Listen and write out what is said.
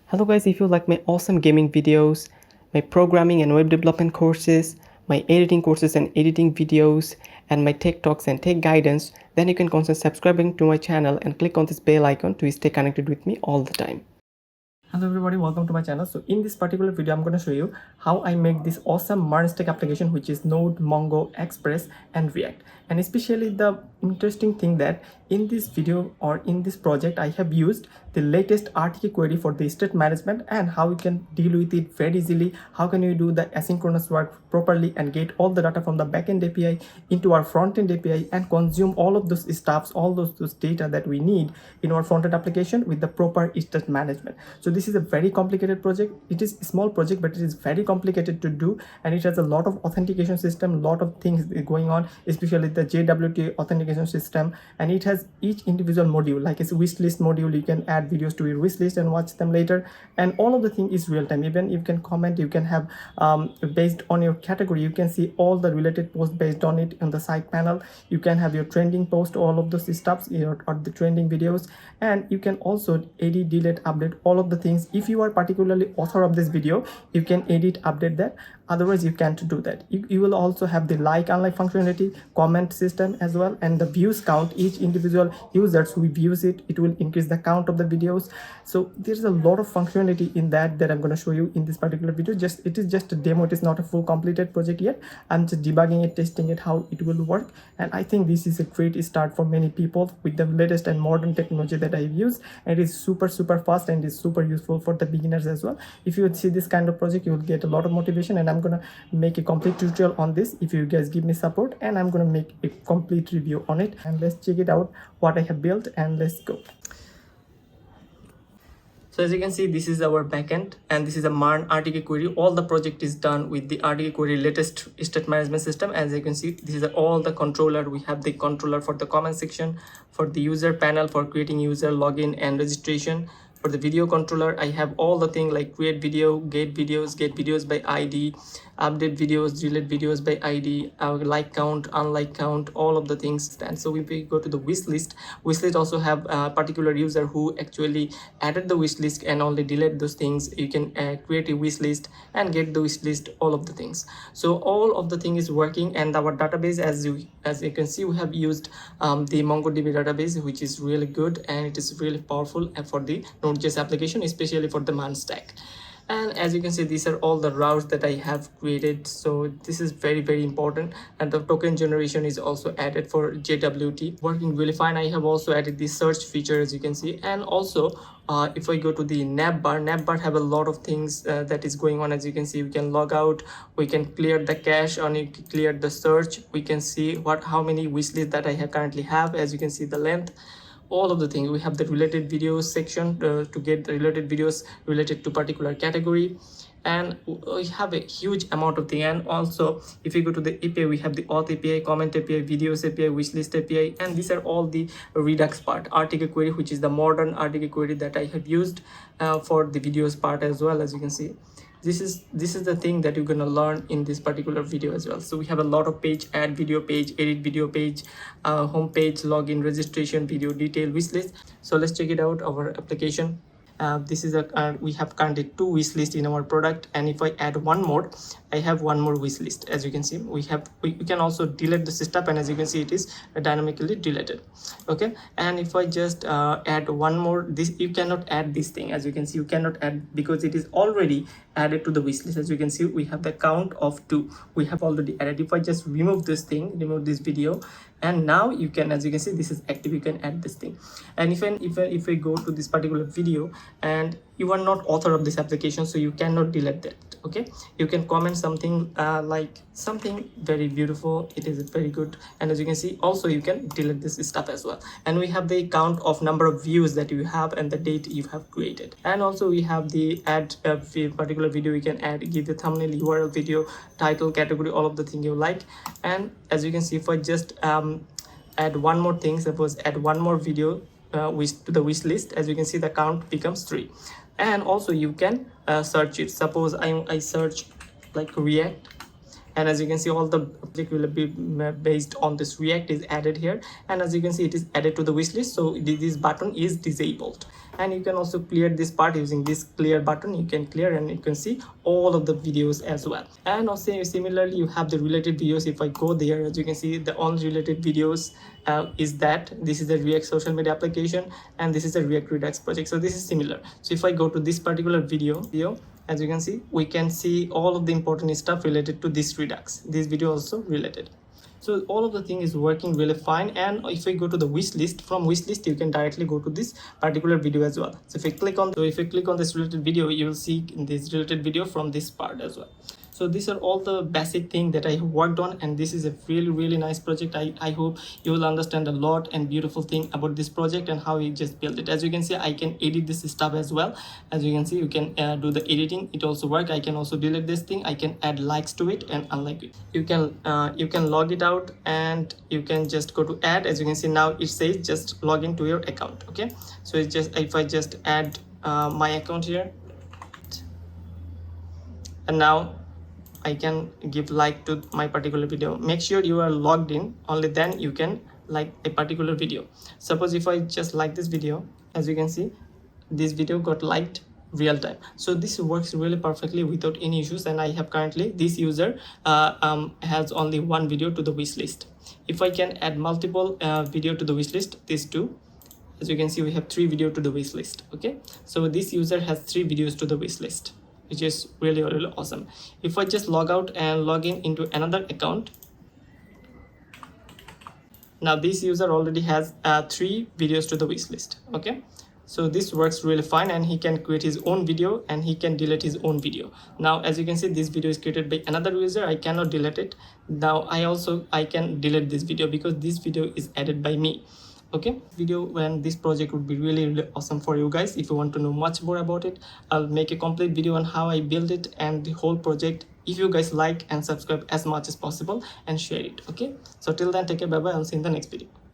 Hello guys, if you like my awesome gaming videos, my programming and web development courses, my editing courses and editing videos, and my tech talks and tech guidance, then you can consider subscribing to my channel and click on this bell icon to stay connected with me all the time. Hello everybody, welcome to my channel. So in this particular video, I'm going to show you how I make this awesome MERN stack application, which is Node, Mongo, Express, and React. And especially the interesting thing that in this video or in this project, I have used the latest RTK query for the state management and how you can deal with it very easily. How can you do the asynchronous work properly and get all the data from the backend API into our frontend API and consume all of those stuffs, all those data that we need in our frontend application with the proper state management. So this is a very complicated project. It is a small project, but it is very complicated to do, and it has a lot of authentication system, a lot of things going on, especially the JWT authentication system. And it has each individual module, like it's a wish list module. You can add videos to your wish list and watch them later, and all of the thing is real time. Even you can comment, you can have based on your category, you can see all the related posts based on it on the side panel. You can have your trending post, all of those stuffs, or the trending videos, and you can also edit, delete, update all of the things. If you are particularly author of this video, you can edit, update that. Otherwise you can't do that. You will also have the like, unlike functionality, comment system as well, and the views count. Each individual users who views it, it will increase the count of the videos. So there's a lot of functionality in that I'm going to show you in this particular video. It is just a demo. It is not a full completed project yet. I'm just debugging it, testing it, how it will work. And I think this is a great start for many people with the latest and modern technology that I've used. And it is super fast and is super useful for the beginners as well. If you would see this kind of project, you will get a lot of motivation, and I'm gonna make a complete tutorial on this if you guys give me support, and I'm gonna make a complete review on it. And let's check it out what I have built, and let's go. So as you can see, this is our backend, and this is a MERN RTK query. All the project is done with the RTK query latest state management system. As you can see, this is all the controller. We have the controller for the comment section, for the user panel, for creating user login and registration. For the video controller, I have all the things like create video, get videos by ID, update videos, delete videos by ID, like count, unlike count, all of the things. And so if we go to the wish list also have a particular user who actually added the wish list and only delete those things. You can create a wish list and get the wish list, all of the things. So all of the thing is working. And our database, as you can see, we have used the MongoDB database, which is really good, and it is really powerful for the Node.js application, especially for the MERN stack. And as you can see, these are all the routes that I have created. So this is very important. And the token generation is also added for JWT, working really fine. I have also added the search feature, as you can see. And also if I go to the navbar have a lot of things that is going on. As you can see, we can log out, we can clear the cache, and you can clear the search. We can see how many wishlist that I currently have. As you can see, the length, all of the things. We have the related videos section to get the related videos related to particular category, and we have a huge amount of things. And also if you go to the API, we have the Auth API, comment API, videos API, wishlist API, and these are all the Redux part RTK query, which is the modern RTK query that I have used for the videos part as well. As you can see, this is the thing that you're gonna learn in this particular video as well. So we have a lot of page: add video page, edit video page, home page, login, registration, video detail, wish list. So let's check it out, our application. This is we have currently 2 wish lists in our product, and if I add one more, I have one more wish list. As you can see, we can also delete the system, and as you can see, it is dynamically deleted. Okay, and if I just add one more, you cannot add this thing. As you can see, you cannot add because it is already added to the wish list. As you can see, we have the count of 2. We have already added. If I just remove this thing, remove this video, and now you can, as you can see, this is active, you can add this thing. And if I go to this particular video, and you are not author of this application, so you cannot delete that. Okay, you can comment something like something very beautiful, it is very good. And as you can see, also you can delete this stuff as well. And we have the count of number of views that you have and the date you have created. And also we have the add a particular video. You can add, give the thumbnail, URL, video title, category, all of the thing you like. And as you can see, if I just add one more thing, suppose add one more video to the wish list, as you can see, the count becomes 3. And also you can search it. Suppose I search like React, and as you can see, all the object will be based on this React is added here. And as you can see, it is added to the wish list, so this button is disabled. And you can also clear this part using this clear button. You can clear and you can see all of the videos as well. And also similarly you have the related videos. If I go there, as you can see, the only related videos is that this is the React social media application and this is a React Redux project. So this is similar. So if I go to this particular video, as you can see, we can see all of the important stuff related to this Redux. This video also related. So all of the thing is working really fine. And if I go to the wish list, from wish list you can directly go to this particular video as well. So if I click on this related video, you will see this related video from this part as well. So these are all the basic thing that I worked on, and this is a really nice project. I hope you will understand a lot and beautiful thing about this project and how we just built it. As you can see, I can edit this stuff as well. As you can see, you can do the editing. It also work. I can also delete this thing. I can add likes to it and unlike it. You can log it out and you can just go to add. As you can see, now it says just log into your account. Okay, so it's just, if I just add my account here, and now I can give like to my particular video. Make sure you are logged in, only then you can like a particular video. Suppose if I just like this video, as you can see, this video got liked real time. So this works really perfectly without any issues. And I have currently, this user has only one video to the wish list. If I can add multiple video to the wish list, these two, as you can see, we have 3 video to the wish list. Okay, so this user has 3 videos to the wish list, which is really awesome. If I just log out and log in into another account, now this user already has 3 videos to the wish list. Okay, so this works really fine, and he can create his own video and he can delete his own video. Now as you can see, this video is created by another user. I cannot delete it. Now I can delete this video because this video is added by me. Okay, video when this project would be really awesome for you guys. If you want to know much more about it, I'll make a complete video on how I build it and the whole project. If you guys like and subscribe as much as possible and share it. Okay, so till then, take care, bye bye. I'll see you in the next video.